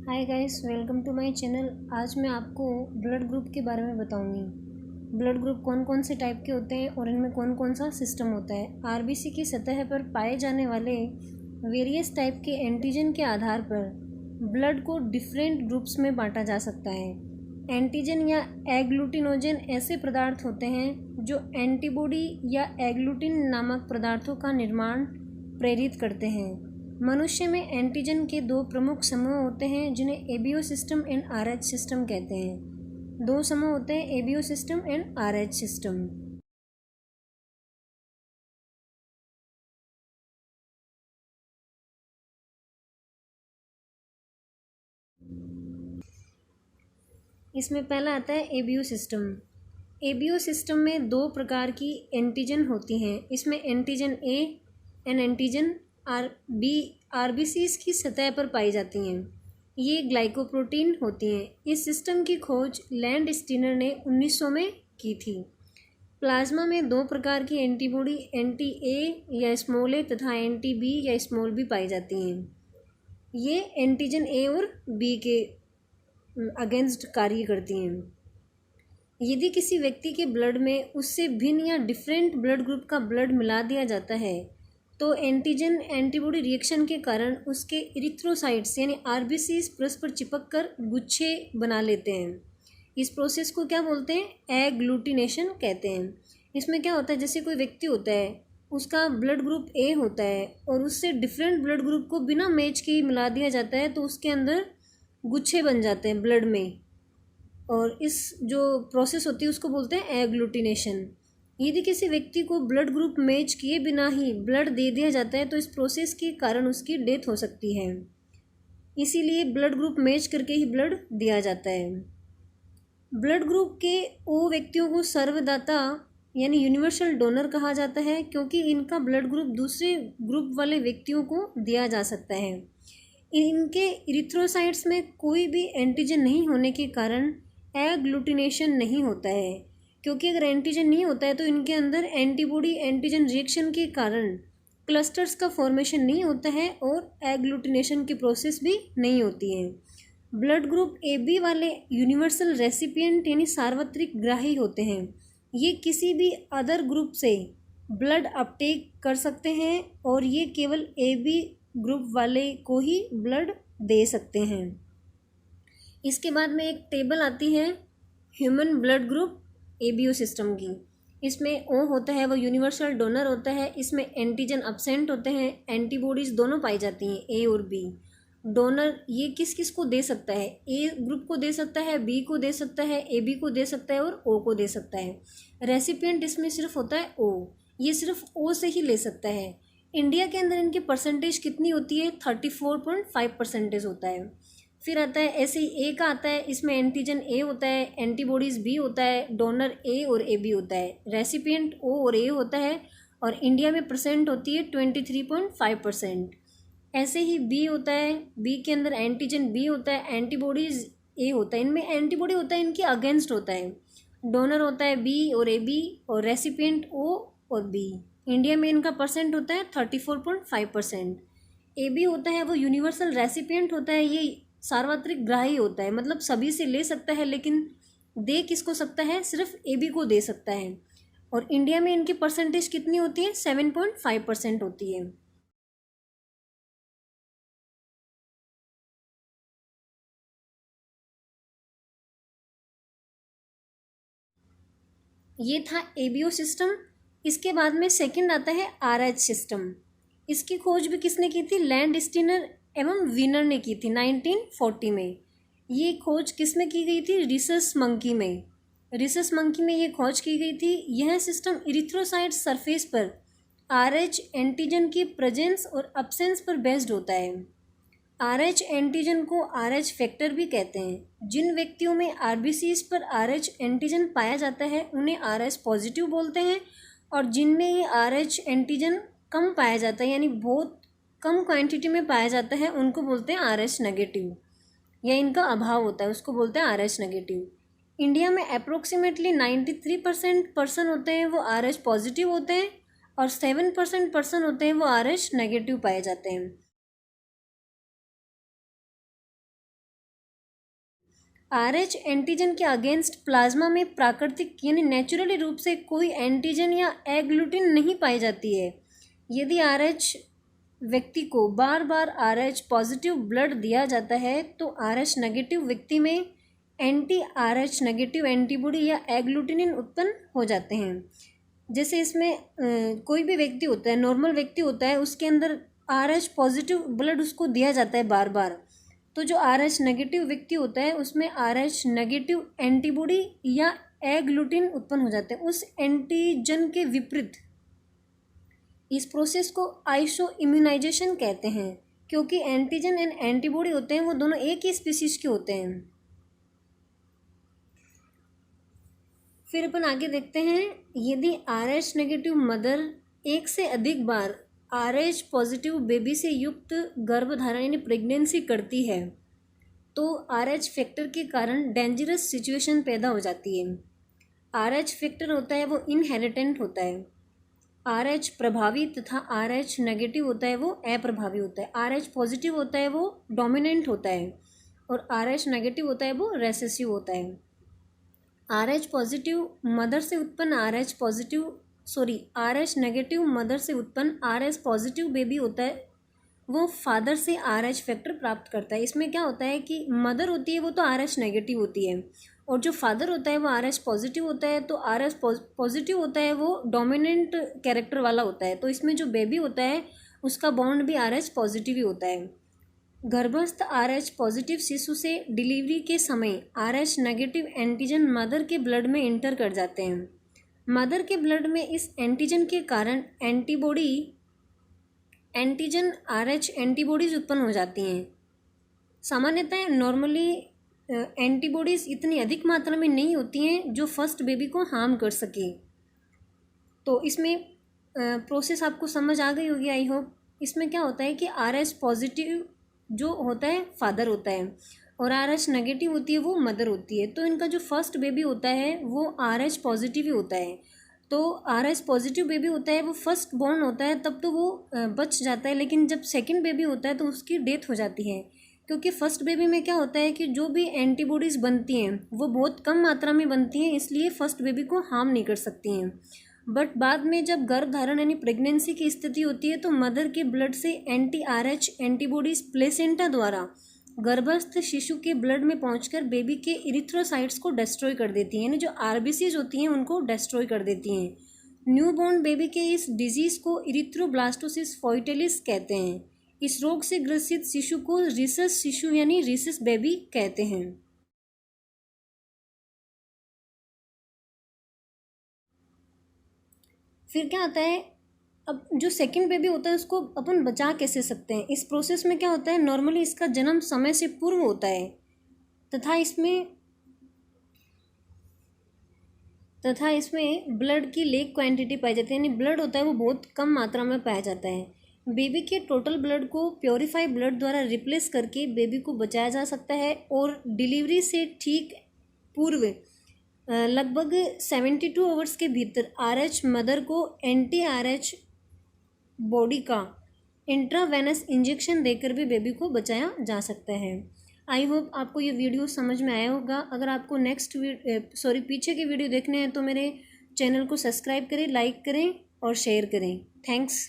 Hi guys, welcome to my channel. आज मैं आपको ब्लड ग्रुप के बारे में बताऊंगी। ब्लड ग्रुप कौन कौन से टाइप के होते हैं और इनमें कौन कौन सा सिस्टम होता है। आरबीसी की सतह पर पाए जाने वाले वेरियस टाइप के एंटीजन के आधार पर ब्लड को डिफरेंट ग्रुप्स में बांटा जा सकता है। एंटीजन या एग्लूटिनोजन ऐसे पदार्थ होते हैं जो एंटीबॉडी या एग्लूटिन नामक पदार्थों का निर्माण प्रेरित करते हैं। मनुष्य में एंटीजन के दो प्रमुख समूह होते हैं जिन्हें ABO system and RH system कहते हैं। दो समूह होते हैं, ABO system and RH system. इसमें पहला आता है एबीओ सिस्टम। एबीओ सिस्टम में दो प्रकार की एंटीजन होती हैं। इसमें antigen A and antigen RBCs की सतह पर पाई जाती हैं। ये ग्लाइकोप्रोटीन होती हैं। इस सिस्टम की खोज लैंड स्टीनर ने 1900 में की थी। प्लाज्मा में दो प्रकार की एंटीबॉडी एंटी ए या स्मॉल ए तथा एंटी बी या स्मॉल बी पाई जाती हैं। ये एंटीजन ए और बी के अगेंस्ट कार्य करती हैं। यदि किसी व्यक्ति के ब्लड में उससे भिन्न या डिफरेंट ब्लड ग्रुप का ब्लड मिला दिया जाता है तो एंटीजन एंटीबॉडी रिएक्शन के कारण उसके इरिथ्रोसाइट्स यानी आरबीसीज परस्पर चिपक कर गुच्छे बना लेते हैं। इस प्रोसेस को क्या बोलते हैं? एग्लूटिनेशन कहते हैं। इसमें क्या होता है, जैसे कोई व्यक्ति होता है, उसका ब्लड ग्रुप ए होता है और उससे डिफरेंट ब्लड ग्रुप को बिना मैच के ही मिला दिया जाता है तो उसके अंदर गुच्छे बन जाते हैं ब्लड में, और इस जो प्रोसेस होती है उसको बोलते हैं एग्लूटिनेशन। यदि किसी व्यक्ति को ब्लड ग्रुप मैच किए बिना ही ब्लड दे दिया जाता है तो इस प्रोसेस के कारण उसकी डेथ हो सकती है। इसीलिए ब्लड ग्रुप मैच करके ही ब्लड दिया जाता है। ब्लड ग्रुप के ओ व्यक्तियों को सर्वदाता यानी यूनिवर्सल डोनर कहा जाता है क्योंकि इनका ब्लड ग्रुप दूसरे ग्रुप वाले व्यक्तियों को दिया जा सकता है। इनके इरिथ्रोसाइट्स में कोई भी एंटीजन नहीं होने के कारण एग्लूटिनेशन नहीं होता है, क्योंकि अगर एंटीजन नहीं होता है तो इनके अंदर एंटीबॉडी एंटीजन रिएक्शन के कारण क्लस्टर्स का फॉर्मेशन नहीं होता है और एग्लूटिनेशन की प्रोसेस भी नहीं होती है। ब्लड ग्रुप ए बी वाले यूनिवर्सल रेसिपिएंट यानी सार्वत्रिक ग्राही होते हैं। ये किसी भी अदर ग्रुप से ब्लड अपटेक कर सकते हैं और ये केवल ए बी ग्रुप वाले को ही ब्लड दे सकते हैं। इसके बाद में एक टेबल आती है human blood group ABO system की। इसमें ओ होता है, वो यूनिवर्सल डोनर होता है। इसमें एंटीजन अब्सेंट होते हैं, एंटीबॉडीज़ दोनों पाई जाती हैं, ए और बी। डोनर ये किस किस को दे सकता है? ए ग्रुप को दे सकता है, बी को दे सकता है, ए बी को दे सकता है और ओ को दे सकता है। रेसिपिएंट इसमें सिर्फ होता है ओ, ये सिर्फ ओ से ही ले सकता है। इंडिया के अंदर इनकी परसेंटेज कितनी होती है? 34.5% होता है। फिर आता है ऐसे ही ए का आता है, इसमें एंटीजन ए होता है, एंटीबॉडीज़ बी होता है, डोनर ए और ए बी होता है, रेसिपिएंट ओ और ए होता है, और इंडिया में परसेंट होती है 23.5%। ऐसे ही बी होता है, बी के अंदर एंटीजन बी होता है, एंटीबॉडीज़ ए होता है, इनमें एंटीबॉडी होता है इनके अगेंस्ट होता है। डोनर होता है बी और ए बी और रेसिपिएंट ओ और बी। इंडिया में इनका परसेंट होता है 34.5%। ए बी होता है वो यूनिवर्सल रेसिपिएंट होता है, ये सार्वत्रिक ग्राही होता है, मतलब सभी से ले सकता है, लेकिन दे किसको सकता है? सिर्फ ए बी को दे सकता है। और इंडिया में इनकी परसेंटेज कितनी होती है? 7.5% होती है। ये था एबीओ सिस्टम। इसके बाद में सेकंड आता है आरएच सिस्टम। इसकी खोज भी किसने की थी? लैंड स्टीनर एवं वीनर ने की थी 1940 में। ये खोज किस में की गई थी? रिसस मंकी में। रिसस मंकी में ये खोज की गई थी। यह सिस्टम इरिथ्रोसाइट सरफेस पर आरएच एंटीजन की प्रेजेंस और अब्सेंस पर बेस्ड होता है। आरएच एंटीजन को आरएच फैक्टर भी कहते हैं। जिन व्यक्तियों में आरबीसीज पर आरएच एंटीजन पाया जाता है उन्हें आरएच पॉजिटिव बोलते हैं, और जिनमें ये आरएच एंटीजन कम पाया जाता है यानी बहुत कम क्वांटिटी में पाया जाता है उनको बोलते हैं आरएच नेगेटिव, या इनका अभाव होता है उसको बोलते हैं आरएच नेगेटिव। इंडिया में अप्रोक्सीमेटली 93% पर्सन होते हैं वो आरएच पॉजिटिव होते हैं और 7% पर्सन होते हैं वो आरएच नेगेटिव पाए जाते हैं। RH एंटीजन के अगेंस्ट प्लाज्मा में प्राकृतिक यानी नेचुरली रूप से कोई एंटीजन या एग्लूटिन नहीं पाई जाती है। यदि RH व्यक्ति को बार बार RH पॉजिटिव ब्लड दिया जाता है तो RH नेगेटिव व्यक्ति में एंटी RH नेगेटिव एंटीबॉडी या एग्लूटिनिन उत्पन्न हो जाते हैं। जैसे इसमें कोई भी व्यक्ति होता है, नॉर्मल व्यक्ति होता है, उसके अंदर RH पॉजिटिव ब्लड उसको दिया जाता है बार बार, तो जो RH नेगेटिव व्यक्ति होता है उसमें RH नेगेटिव एंटीबॉडी या एग्लूटिन उत्पन्न हो जाते हैं उस एंटीजन के विपरीत। इस प्रोसेस को आइसो इम्यूनाइजेशन कहते हैं, क्योंकि एंटीजन एंड एंटीबॉडी होते हैं वो दोनों एक ही स्पीसीज के होते हैं। फिर अपन आगे देखते हैं, यदि RH नेगेटिव मदर एक से अधिक बार RH पॉजिटिव बेबी से युक्त गर्भधारण यानी प्रेगनेंसी करती है तो RH फैक्टर के कारण डेंजरस सिचुएशन पैदा हो जाती है। RH फैक्टर होता है वो इनहेरिटेंट होता है, RH प्रभावी तथा RH नेगेटिव होता है वो अप्रभावी होता है। RH पॉजिटिव होता है वो डोमिनेंट होता है और RH नेगेटिव होता है वो रेसेसिव होता है। RH पॉजिटिव मदर से उत्पन्न RH नेगेटिव मदर से उत्पन्न RH पॉजिटिव बेबी होता है वो फादर से RH फैक्टर प्राप्त करता है। इसमें क्या होता है कि मदर होती है वो तो RH नेगेटिव होती है और जो फादर होता है वो RH पॉजिटिव होता है, तो RH पॉजिटिव होता है वो डोमिनेंट कैरेक्टर वाला होता है, तो इसमें जो बेबी होता है उसका बॉन्ड भी RH पॉजिटिव ही होता है। गर्भस्थ RH पॉजिटिव शिशु से डिलीवरी के समय RH नेगेटिव एंटीजन मदर के ब्लड में इंटर कर जाते हैं। मदर के ब्लड में इस एंटीजन के कारण एंटीजन RH एंटीबॉडीज उत्पन्न हो जाती हैं। सामान्यतः नॉर्मली एंटीबॉडीज़ इतनी अधिक मात्रा में नहीं होती हैं जो फर्स्ट बेबी को हार्म कर सके। तो इसमें प्रोसेस आपको समझ आ गई होगी आई होप। इसमें क्या होता है कि RH पॉजिटिव जो होता है फादर होता है और RH नेगेटिव होती है वो मदर होती है, तो इनका जो फर्स्ट बेबी होता है वो RH पॉजिटिव ही होता है। तो RH पॉजिटिव बेबी होता है वो फर्स्ट बॉर्न होता है तब तो वो बच जाता है, लेकिन जब सेकंड बेबी होता है तो उसकी डेथ हो जाती है, क्योंकि फर्स्ट बेबी में क्या होता है कि जो भी एंटीबॉडीज़ बनती हैं वो बहुत कम मात्रा में बनती हैं, इसलिए फर्स्ट बेबी को हार्म नहीं कर सकती हैं। बट बाद में जब गर्भधारण यानी प्रेगनेंसी की स्थिति होती है तो मदर के ब्लड से एंटी-RH एंटीबॉडीज़ प्लेसेंटा द्वारा गर्भस्थ शिशु के ब्लड में पहुंचकर बेबी के इरिथ्रोसाइट्स को डिस्ट्रॉय कर देती हैं, यानी जो RBCs होती हैं उनको डिस्ट्रॉय कर देती हैं। न्यूबॉर्न बेबी के इस डिजीज़ को इरिथ्रोब्लास्टोसिस फोइटेलिस कहते हैं। इस रोग से ग्रसित शिशु को रिसस शिशु यानी रिसस बेबी कहते हैं। फिर क्या होता है, अब जो सेकंड बेबी होता है उसको अपन बचा कैसे सकते हैं। इस प्रोसेस में क्या होता है, नॉर्मली इसका जन्म समय से पूर्व होता है तथा इसमें ब्लड की लेग क्वांटिटी पाई जाती है, यानी ब्लड होता है वो बहुत कम मात्रा में पाया जाता है। बेबी के टोटल ब्लड को प्योरीफाई ब्लड द्वारा रिप्लेस करके बेबी को बचाया जा सकता है और डिलीवरी से ठीक पूर्व लगभग 72 आवर्स के भीतर RH मदर को एंटी-RH बॉडी का इंट्रावेनस इंजेक्शन देकर भी बेबी को बचाया जा सकता है। आई होप आपको ये वीडियो समझ में आया होगा। अगर आपको पीछे के वीडियो देखने हैं तो मेरे चैनल को सब्सक्राइब करें, लाइक करें और शेयर करें। थैंक्स।